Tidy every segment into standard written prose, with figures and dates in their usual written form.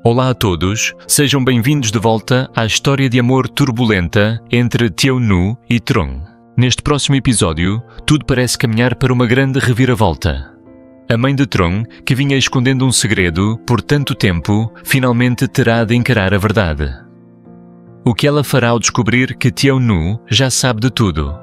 Olá a todos, sejam bem-vindos de volta à história de amor turbulenta entre Teonu e Trung. Neste próximo episódio, tudo parece caminhar para uma grande reviravolta. A mãe de Trung, que vinha escondendo um segredo por tanto tempo, finalmente terá de encarar a verdade. O que ela fará ao descobrir que Teonu já sabe de tudo?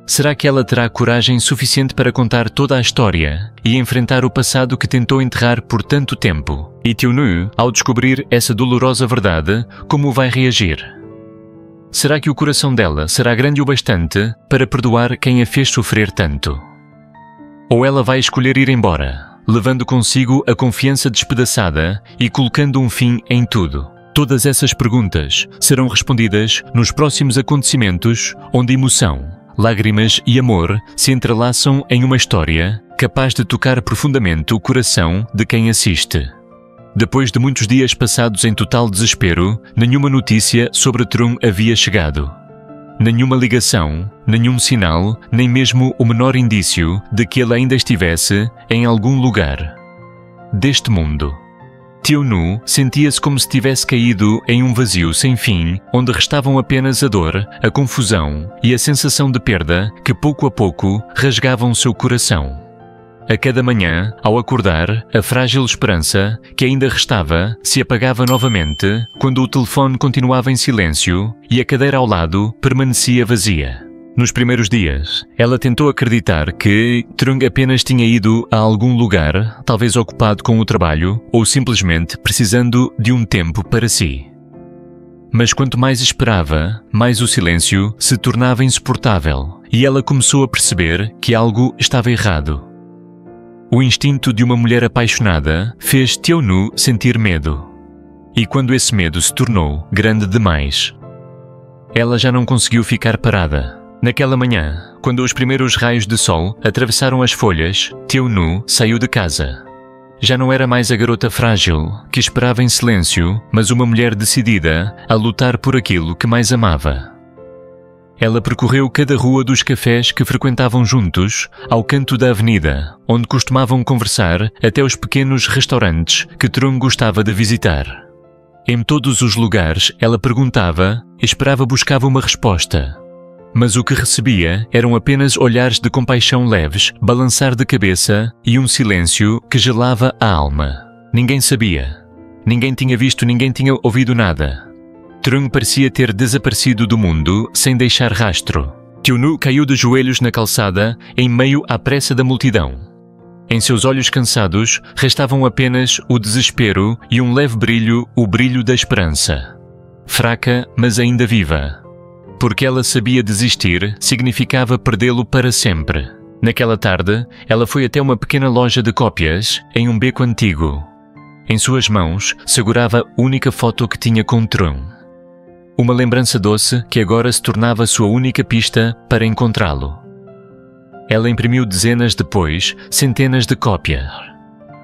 Será que ela terá coragem suficiente para contar toda a história e enfrentar o passado que tentou enterrar por tanto tempo? E Teonu, ao descobrir essa dolorosa verdade, como vai reagir? Será que o coração dela será grande o bastante para perdoar quem a fez sofrer tanto? Ou ela vai escolher ir embora, levando consigo a confiança despedaçada e colocando um fim em tudo? Todas essas perguntas serão respondidas nos próximos acontecimentos onde emoção, lágrimas e amor se entrelaçam em uma história capaz de tocar profundamente o coração de quem assiste. Depois de muitos dias passados em total desespero, nenhuma notícia sobre Trung havia chegado. Nenhuma ligação, nenhum sinal, nem mesmo o menor indício de que ele ainda estivesse em algum lugar deste mundo. Teonu sentia-se como se tivesse caído em um vazio sem fim, onde restavam apenas a dor, a confusão e a sensação de perda que pouco a pouco rasgavam seu coração. A cada manhã, ao acordar, a frágil esperança que ainda restava se apagava novamente quando o telefone continuava em silêncio e a cadeira ao lado permanecia vazia. Nos primeiros dias, ela tentou acreditar que Trung apenas tinha ido a algum lugar, talvez ocupado com o trabalho ou simplesmente precisando de um tempo para si. Mas quanto mais esperava, mais o silêncio se tornava insuportável e ela começou a perceber que algo estava errado. O instinto de uma mulher apaixonada fez Teonu sentir medo. E quando esse medo se tornou grande demais, ela já não conseguiu ficar parada. Naquela manhã, quando os primeiros raios de sol atravessaram as folhas, Teonu saiu de casa. Já não era mais a garota frágil, que esperava em silêncio, mas uma mulher decidida a lutar por aquilo que mais amava. Ela percorreu cada rua dos cafés que frequentavam juntos, ao canto da avenida, onde costumavam conversar, até os pequenos restaurantes que Trung gostava de visitar. Em todos os lugares, ela perguntava, buscava uma resposta. Mas o que recebia eram apenas olhares de compaixão leves, balançar de cabeça e um silêncio que gelava a alma. Ninguém sabia. Ninguém tinha visto, ninguém tinha ouvido nada. Trung parecia ter desaparecido do mundo sem deixar rastro. Teonu caiu de joelhos na calçada em meio à pressa da multidão. Em seus olhos cansados restavam apenas o desespero e um leve brilho, o brilho da esperança. Fraca, mas ainda viva. Porque ela sabia desistir significava perdê-lo para sempre. Naquela tarde, ela foi até uma pequena loja de cópias em um beco antigo. Em suas mãos, segurava a única foto que tinha com Trung. Uma lembrança doce que agora se tornava sua única pista para encontrá-lo. Ela imprimiu dezenas depois, centenas de cópias.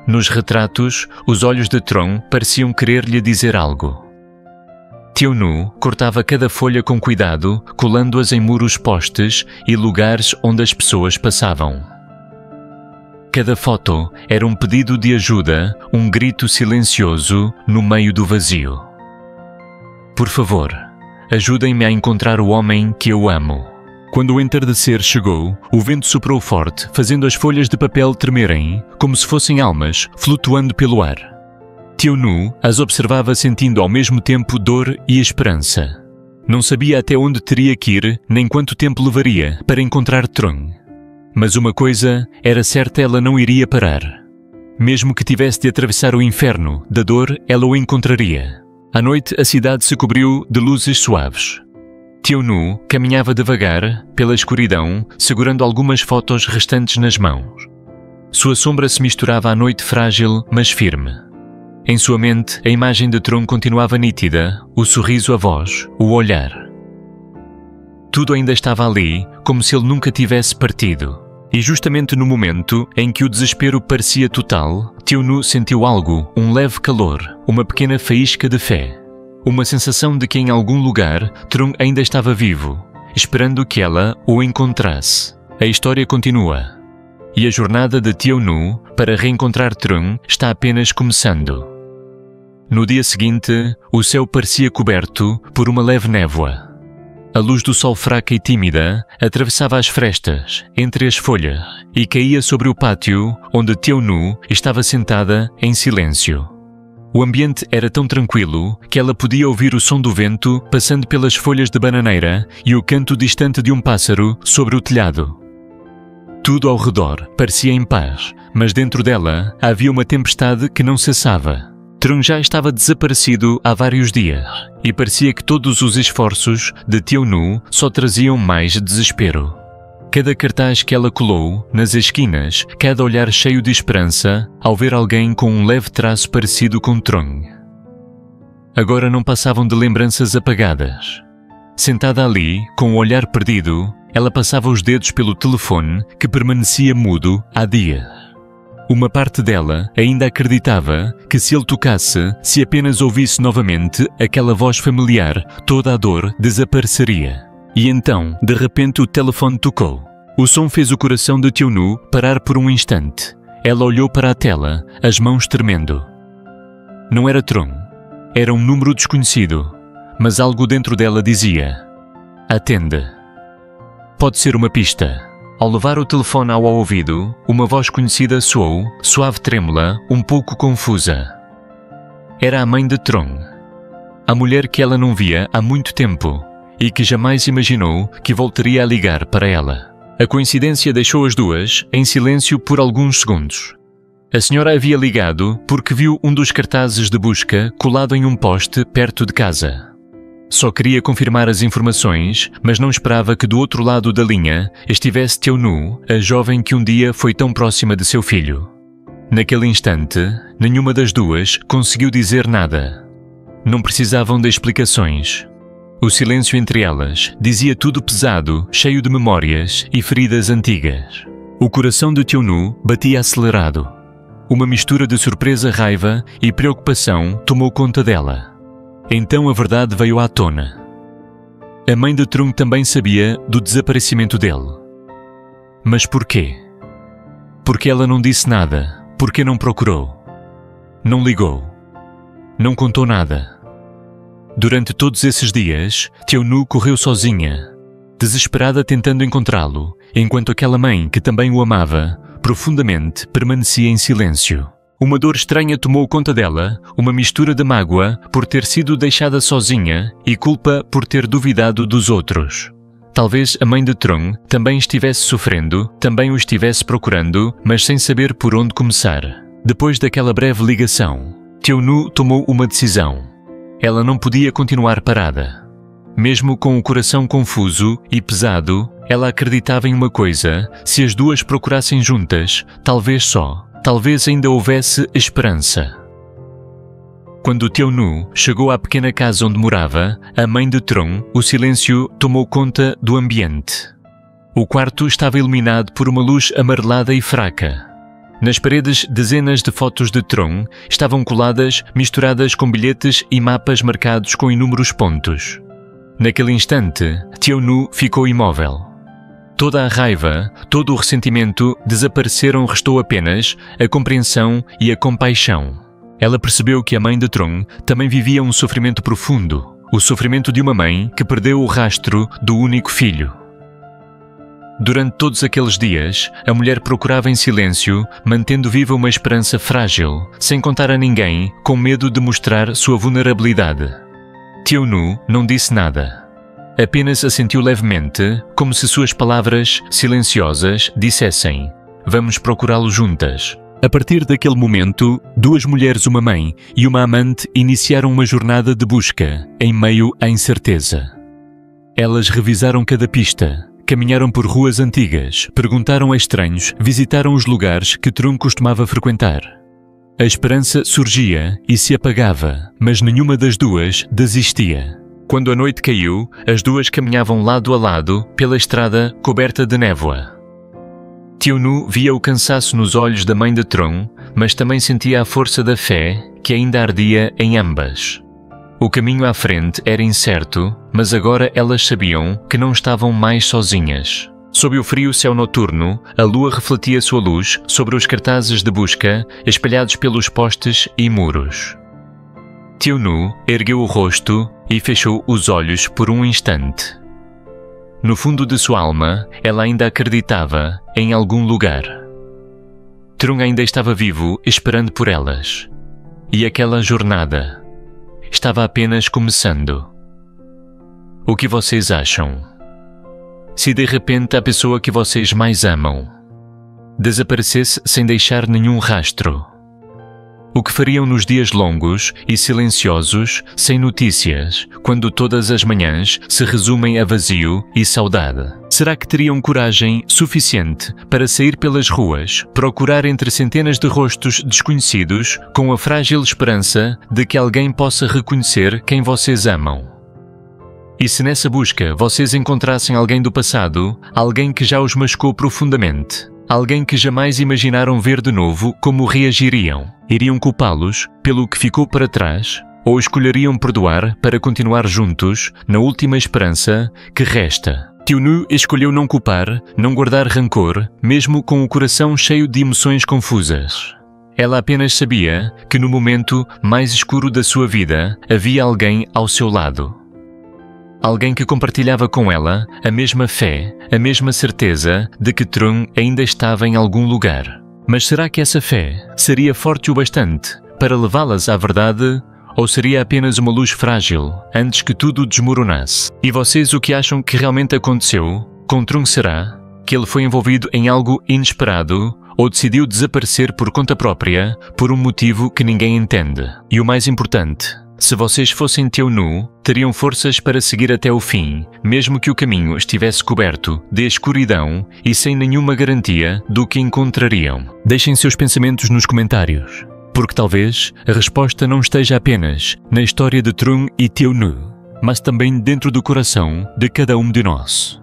Nos retratos, os olhos de Trung pareciam querer-lhe dizer algo. Teonu cortava cada folha com cuidado, colando-as em muros postes e lugares onde as pessoas passavam. Cada foto era um pedido de ajuda, um grito silencioso no meio do vazio. Por favor, ajudem-me a encontrar o homem que eu amo. Quando o entardecer chegou, o vento soprou forte, fazendo as folhas de papel tremerem, como se fossem almas flutuando pelo ar. Teonu as observava sentindo ao mesmo tempo dor e esperança. Não sabia até onde teria que ir, nem quanto tempo levaria para encontrar Trung. Mas uma coisa era certa, ela não iria parar. Mesmo que tivesse de atravessar o inferno da dor, ela o encontraria. À noite, a cidade se cobriu de luzes suaves. Teonu caminhava devagar pela escuridão, segurando algumas fotos restantes nas mãos. Sua sombra se misturava à noite frágil, mas firme. Em sua mente, a imagem de Trung continuava nítida, o sorriso, a voz, o olhar. Tudo ainda estava ali, como se ele nunca tivesse partido. E justamente no momento em que o desespero parecia total, Teonu sentiu algo, um leve calor, uma pequena faísca de fé. Uma sensação de que em algum lugar Trung ainda estava vivo, esperando que ela o encontrasse. A história continua. E a jornada de Teonu para reencontrar Trung está apenas começando. No dia seguinte, o céu parecia coberto por uma leve névoa. A luz do sol fraca e tímida atravessava as frestas, entre as folhas, e caía sobre o pátio onde Teonu estava sentada em silêncio. O ambiente era tão tranquilo que ela podia ouvir o som do vento passando pelas folhas de bananeira e o canto distante de um pássaro sobre o telhado. Tudo ao redor parecia em paz, mas dentro dela havia uma tempestade que não cessava. Trong já estava desaparecido há vários dias e parecia que todos os esforços de Teonu só traziam mais desespero. Cada cartaz que ela colou nas esquinas, cada olhar cheio de esperança ao ver alguém com um leve traço parecido com Trong. Agora não passavam de lembranças apagadas. Sentada ali, com o olhar perdido, ela passava os dedos pelo telefone que permanecia mudo há dias. Uma parte dela ainda acreditava que se ele tocasse, se apenas ouvisse novamente aquela voz familiar, toda a dor desapareceria. E então, de repente, o telefone tocou. O som fez o coração de Teonu parar por um instante. Ela olhou para a tela, as mãos tremendo. Não era Trong. Era um número desconhecido, mas algo dentro dela dizia: atende. Pode ser uma pista. Ao levar o telefone ao ouvido, uma voz conhecida soou, suave trêmula, um pouco confusa. Era a mãe de Trong. A mulher que ela não via há muito tempo e que jamais imaginou que voltaria a ligar para ela. A coincidência deixou as duas em silêncio por alguns segundos. A senhora havia ligado porque viu um dos cartazes de busca colado em um poste perto de casa. Só queria confirmar as informações, mas não esperava que do outro lado da linha estivesse Teonu, a jovem que um dia foi tão próxima de seu filho. Naquele instante, nenhuma das duas conseguiu dizer nada. Não precisavam de explicações. O silêncio entre elas dizia tudo pesado, cheio de memórias e feridas antigas. O coração de Teonu batia acelerado. Uma mistura de surpresa, raiva e preocupação tomou conta dela. Então a verdade veio à tona. A mãe de Trong também sabia do desaparecimento dele. Mas porquê? Porque ela não disse nada, porque não procurou. Não ligou. Não contou nada. Durante todos esses dias, Teonu correu sozinha, desesperada tentando encontrá-lo, enquanto aquela mãe que também o amava, profundamente permanecia em silêncio. Uma dor estranha tomou conta dela, uma mistura de mágoa por ter sido deixada sozinha e culpa por ter duvidado dos outros. Talvez a mãe de Trong também estivesse sofrendo, também o estivesse procurando, mas sem saber por onde começar. Depois daquela breve ligação, Teonu tomou uma decisão. Ela não podia continuar parada. Mesmo com o coração confuso e pesado, ela acreditava em uma coisa: se as duas procurassem juntas, talvez ainda houvesse esperança. Quando Teonu chegou à pequena casa onde morava, a mãe de Trong, o silêncio tomou conta do ambiente. O quarto estava iluminado por uma luz amarelada e fraca. Nas paredes, dezenas de fotos de Trong estavam coladas, misturadas com bilhetes e mapas marcados com inúmeros pontos. Naquele instante, Teonu ficou imóvel. Toda a raiva, todo o ressentimento desapareceram, restou apenas a compreensão e a compaixão. Ela percebeu que a mãe de Trong também vivia um sofrimento profundo, o sofrimento de uma mãe que perdeu o rastro do único filho. Durante todos aqueles dias, a mulher procurava em silêncio, mantendo viva uma esperança frágil, sem contar a ninguém, com medo de mostrar sua vulnerabilidade. Teonu não disse nada. Apenas assentiu levemente, como se suas palavras, silenciosas, dissessem: vamos procurá-lo juntas. A partir daquele momento, duas mulheres, uma mãe e uma amante, iniciaram uma jornada de busca, em meio à incerteza. Elas revisaram cada pista, caminharam por ruas antigas, perguntaram a estranhos, visitaram os lugares que Trong costumava frequentar. A esperança surgia e se apagava, mas nenhuma das duas desistia. Quando a noite caiu, as duas caminhavam lado a lado pela estrada coberta de névoa. Teonu via o cansaço nos olhos da mãe de Trong, mas também sentia a força da fé que ainda ardia em ambas. O caminho à frente era incerto, mas agora elas sabiam que não estavam mais sozinhas. Sob o frio céu noturno, a lua refletia sua luz sobre os cartazes de busca espalhados pelos postes e muros. Teo-nu ergueu o rosto e fechou os olhos por um instante. No fundo de sua alma, ela ainda acreditava em algum lugar. Trung ainda estava vivo, esperando por elas. E aquela jornada estava apenas começando. O que vocês acham? Se de repente a pessoa que vocês mais amam desaparecesse sem deixar nenhum rastro, o que fariam nos dias longos e silenciosos, sem notícias, quando todas as manhãs se resumem a vazio e saudade? Será que teriam coragem suficiente para sair pelas ruas, procurar entre centenas de rostos desconhecidos, com a frágil esperança de que alguém possa reconhecer quem vocês amam? E se nessa busca vocês encontrassem alguém do passado, alguém que já os machucou profundamente, alguém que jamais imaginaram ver de novo, como reagiriam? Iriam culpá-los pelo que ficou para trás? Ou escolheriam perdoar para continuar juntos, na última esperança que resta? Teo-nu escolheu não culpar, não guardar rancor, mesmo com o coração cheio de emoções confusas. Ela apenas sabia que no momento mais escuro da sua vida havia alguém ao seu lado. Alguém que compartilhava com ela a mesma fé, a mesma certeza de que Trung ainda estava em algum lugar. Mas será que essa fé seria forte o bastante para levá-las à verdade, ou seria apenas uma luz frágil antes que tudo desmoronasse? E vocês o que acham que realmente aconteceu com Trung? Será que ele foi envolvido em algo inesperado ou decidiu desaparecer por conta própria por um motivo que ninguém entende? E o mais importante, se vocês fossem Teo-nu, teriam forças para seguir até o fim, mesmo que o caminho estivesse coberto de escuridão e sem nenhuma garantia do que encontrariam? Deixem seus pensamentos nos comentários, porque talvez a resposta não esteja apenas na história de Trung e Teo-nu, mas também dentro do coração de cada um de nós.